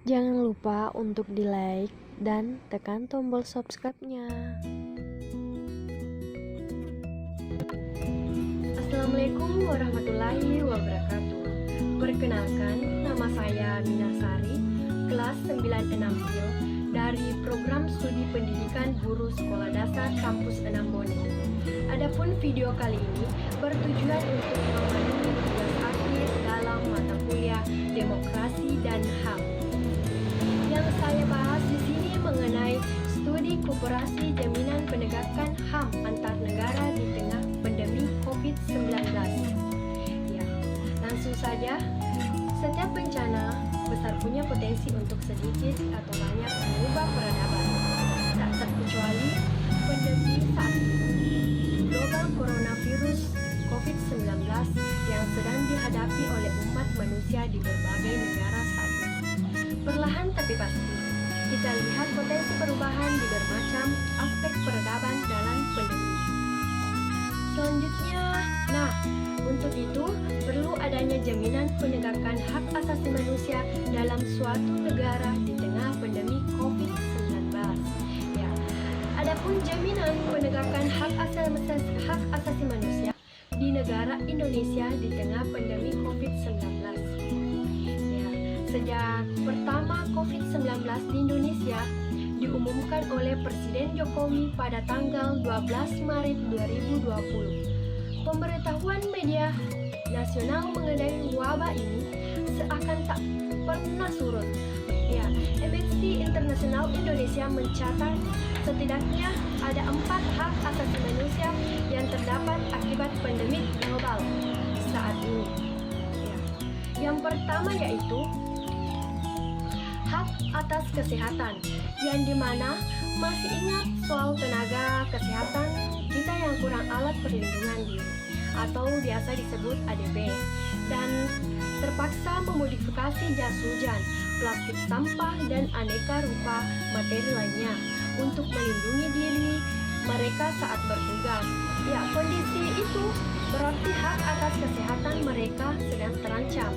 Jangan lupa untuk di-like dan tekan tombol subscribe-nya. Assalamualaikum warahmatullahi wabarakatuh. Perkenalkan, nama saya Minasari, kelas 96 dari Program Studi Pendidikan Guru Sekolah Dasar Kampus 6 Bone. Adapun video kali ini bertujuan untuk memenuhi tugas akhir dalam mata kuliah Demokrasi dan HAM. Yang saya bahas di sini mengenai studi koperasi jaminan penegakan HAM antar negara di tengah pandemi COVID-19. Ya, langsung saja. Setiap bencana besar punya potensi untuk sedikit atau banyak mengubah peradaban. Tak terkecuali pandemi saat ini. Global coronavirus COVID-19 yang sedang dihadapi oleh umat manusia di berbagai negara saat ini. Perlahan tapi pasti, kita lihat potensi perubahan di bermacam aspek peradaban dalam pandemi. Selanjutnya, untuk itu perlu adanya jaminan penegakan hak asasi manusia dalam suatu negara di tengah pandemi COVID-19. Ya, adapun jaminan penegakan hak asasi manusia di negara Indonesia di tengah pandemi COVID-19. Sejak pertama COVID-19 di Indonesia diumumkan oleh Presiden Jokowi pada tanggal 12 Maret 2020. Pemberitahuan media nasional mengenai wabah ini seakan tak pernah surut. Ya, Amnesty International Indonesia mencatat setidaknya ada 4 hak asasi manusia yang terdapat akibat pandemi global saat ini. Ya. Yang pertama yaitu hak atas kesehatan, yang dimana masih ingat soal tenaga kesehatan kita yang kurang alat perlindungan diri atau biasa disebut ADP, dan terpaksa memodifikasi jas hujan, plastik sampah, dan aneka rupa materi lainnya untuk melindungi diri mereka saat bertugas. Ya, kondisi itu berarti hak atas kesehatan mereka sedang terancam.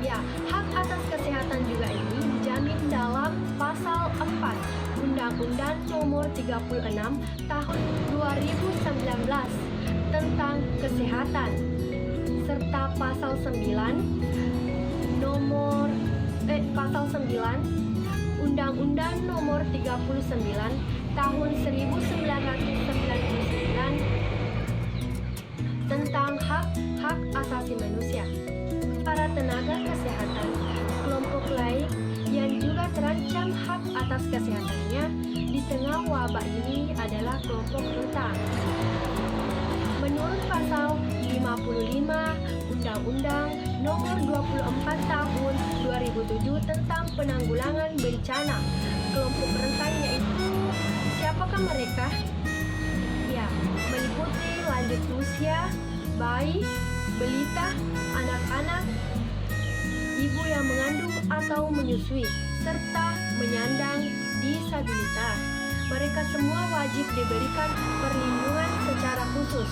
Ya, hak atas kesehatan juga ini dijamin dalam Pasal 4 Undang-Undang Nomor 36 Tahun 2019 tentang Kesehatan, serta Pasal 9 Undang-Undang Nomor 39 Tahun 1999 tentang hak asasi manusia. Para tenaga kesehatan, kelompok lain yang juga terancam hak atas kesehatannya di tengah wabah ini adalah kelompok rentan. Menurut pasal 55 Undang-Undang Nomor 24 Tahun 2007 tentang penanggulangan bencana, kelompok rentan yaitu siapakah mereka? Ya, meliputi lanjut usia, bayi, balita, anak-anak, ibu yang mengandung atau menyusui, serta menyandang disabilitas. Mereka semua wajib diberikan perlindungan secara khusus.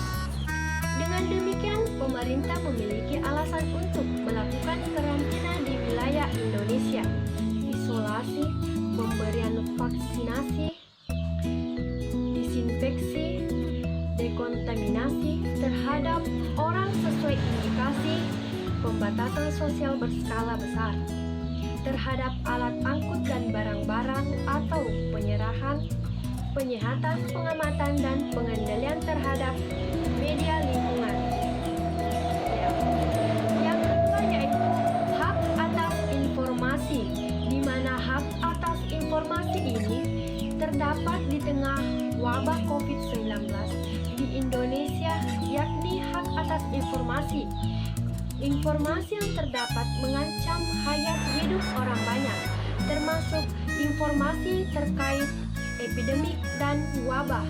Dengan demikian, pemerintah memiliki alasan untuk melakukan karantina di wilayah Indonesia, isolasi, pemberian vaksinasi, disinfeksi, dekontaminasi terhadap orang sesuai indikasi, pembatasan sosial berskala besar terhadap alat angkut dan barang-barang atau penyehatan, pengamatan, dan pengendalian terhadap media lingkungan. Ya. Yang kedua yaitu hak atas informasi, di mana hak atas informasi ini terdapat di tengah wabah COVID-19 di Indonesia, yakni hak atas informasi. Informasi yang terdapat mengancam hayat hidup orang banyak, termasuk informasi terkait epidemik dan wabah,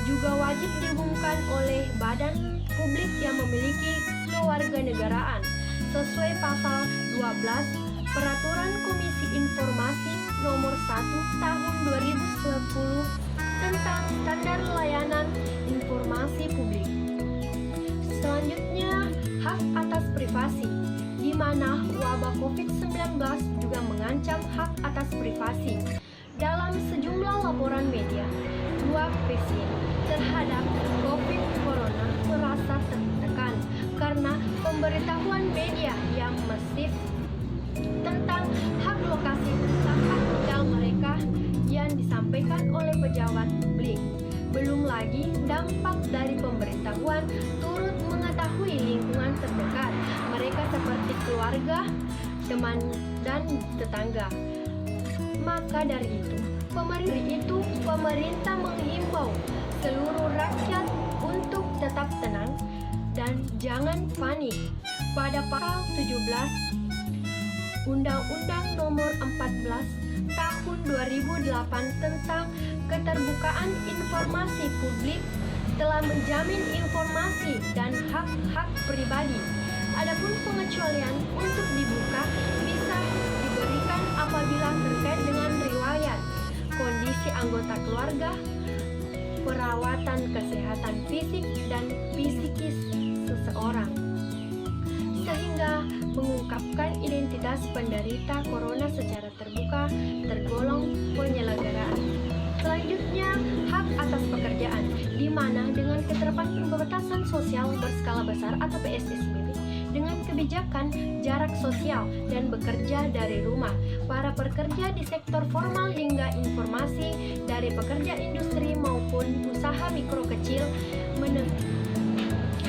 juga wajib diumumkan oleh badan publik yang memiliki kewarganegaraan sesuai pasal 12 Peraturan Komisi Informasi Nomor 1 Tahun 2010 tentang standar layanan informasi publik. Selanjutnya, hak atas privasi, di mana wabah COVID-19 juga mengancam hak atas privasi. Dalam sejumlah laporan media, dua pasien terhadap COVID Corona merasa tertekan karena pemberitahuan media yang masif tentang hak lokasi tempat tinggal mereka yang disampaikan oleh pejabat publik. Belum lagi dampak dari pemberitahuan turut mengetahui lingkungan terdekat mereka seperti keluarga, teman, dan tetangga. Maka dari itu, pemerintah menghimbau seluruh rakyat untuk tetap tenang dan jangan panik. Pada pasal 17 Undang-Undang Nomor 14 Tahun 2008 tentang Keterbukaan Informasi Publik telah menjamin informasi dan hak-hak pribadi. Adapun pengecualian untuk dibuka bisa diberikan apabila terkait dengan riwayat, kondisi anggota keluarga, perawatan kesehatan fisik dan psikis seseorang, sehingga mengungkapkan identitas penderita corona secara terbuka tergolong penyelenggaraan. Selanjutnya, hak atas pekerjaan, di mana dengan keterapan pembatasan sosial berskala besar atau PSBB, dengan kebijakan jarak sosial dan bekerja dari rumah, para pekerja di sektor formal hingga informasi dari pekerja industri maupun usaha mikro kecil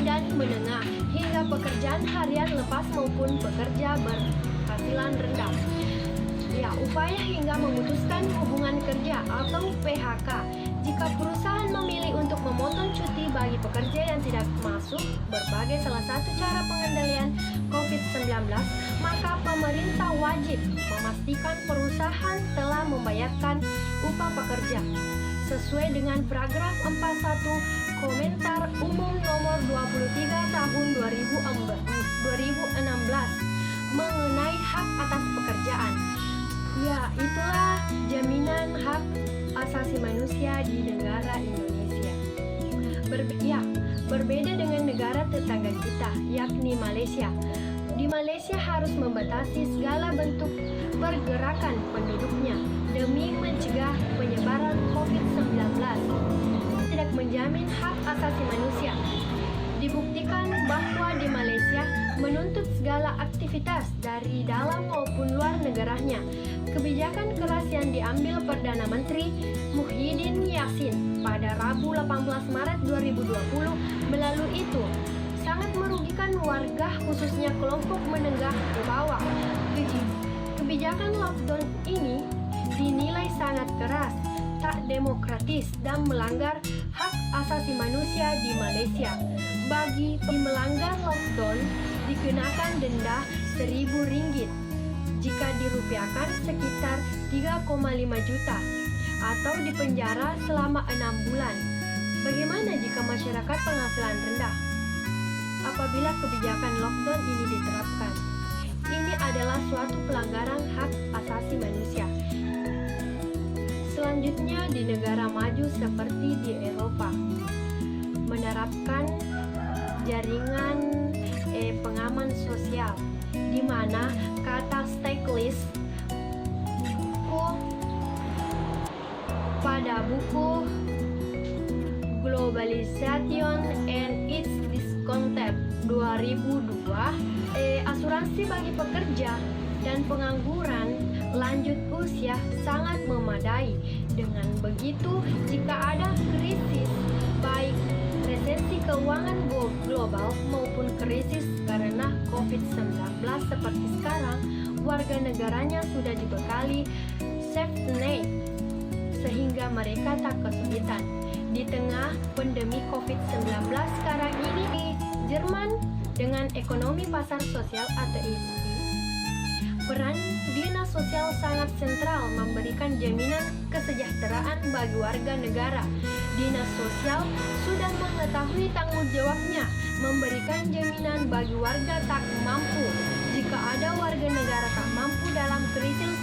dan menengah hingga pekerjaan harian lepas maupun pekerja berpenghasilan rendah. Ya, upaya hingga memutuskan hubungan kerja atau PHK. Jika perusahaan memilih untuk memotong cuti bagi pekerja yang tidak masuk berbagai salah satu cara pengendalian COVID-19, maka pemerintah wajib memastikan perusahaan telah membayarkan upah pekerja sesuai dengan paragraf 41 Komentar Umum Nomor 23 Tahun 2016 mengenai hak atas pekerjaan. Ya, itulah jaminan hak asasi manusia di negara Indonesia. Berbeda dengan negara tetangga kita, yakni Malaysia. Di Malaysia harus membatasi segala bentuk pergerakan penduduknya demi mencegah penyebaran COVID-19. Tidak menjamin hak asasi manusia. Dibuktikan bahwa di Malaysia menuntut segala aktivitas dari dalam maupun luar negaranya. Kebijakan keras yang diambil Perdana Menteri Muhyiddin Yassin pada Rabu 18 Maret 2020 melalui itu sangat merugikan warga, khususnya kelompok menengah ke bawah. Kebijakan lockdown ini dinilai sangat keras, tak demokratis, dan melanggar hak asasi manusia di Malaysia. Bagi melanggar lockdown dikenakan denda RM1.000 jika dirupiahkan sekitar 3,5 juta atau dipenjara selama 6 bulan. Bagaimana jika masyarakat penghasilan rendah? Apabila kebijakan lockdown ini diterapkan, ini adalah suatu pelanggaran hak asasi manusia. Selanjutnya, di negara maju seperti di Eropa, menerapkan jaringan pengaman sosial, di mana kata stateless pada buku Globalization and its Discontent 2002, asuransi bagi pekerja dan pengangguran lanjut usia sangat memadai. Dengan begitu, jika ada krisis, baik resesi keuangan global maupun krisis karena COVID-19 seperti sekarang, warga negaranya sudah dibekali safety net sehingga mereka tak kesulitan. Di tengah pandemi COVID-19 sekarang ini di Jerman dengan ekonomi pasar sosial atau ESP, peran dinas sosial sangat sentral memberikan jaminan kesejahteraan bagi warga negara. Dinas sosial sudah mengetahui tanggung jawabnya memberikan jaminan bagi warga tak mampu. Jika ada warga negara tak mampu dalam krisis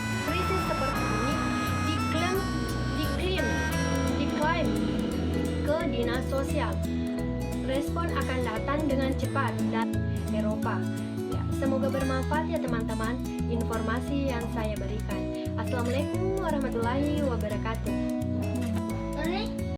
seperti ini, diklaim ke dinas sosial. Respon akan datang dengan cepat dan Eropa. Ya, Semoga bermanfaat ya teman-teman informasi yang saya berikan. Assalamualaikum warahmatullahi wabarakatuh.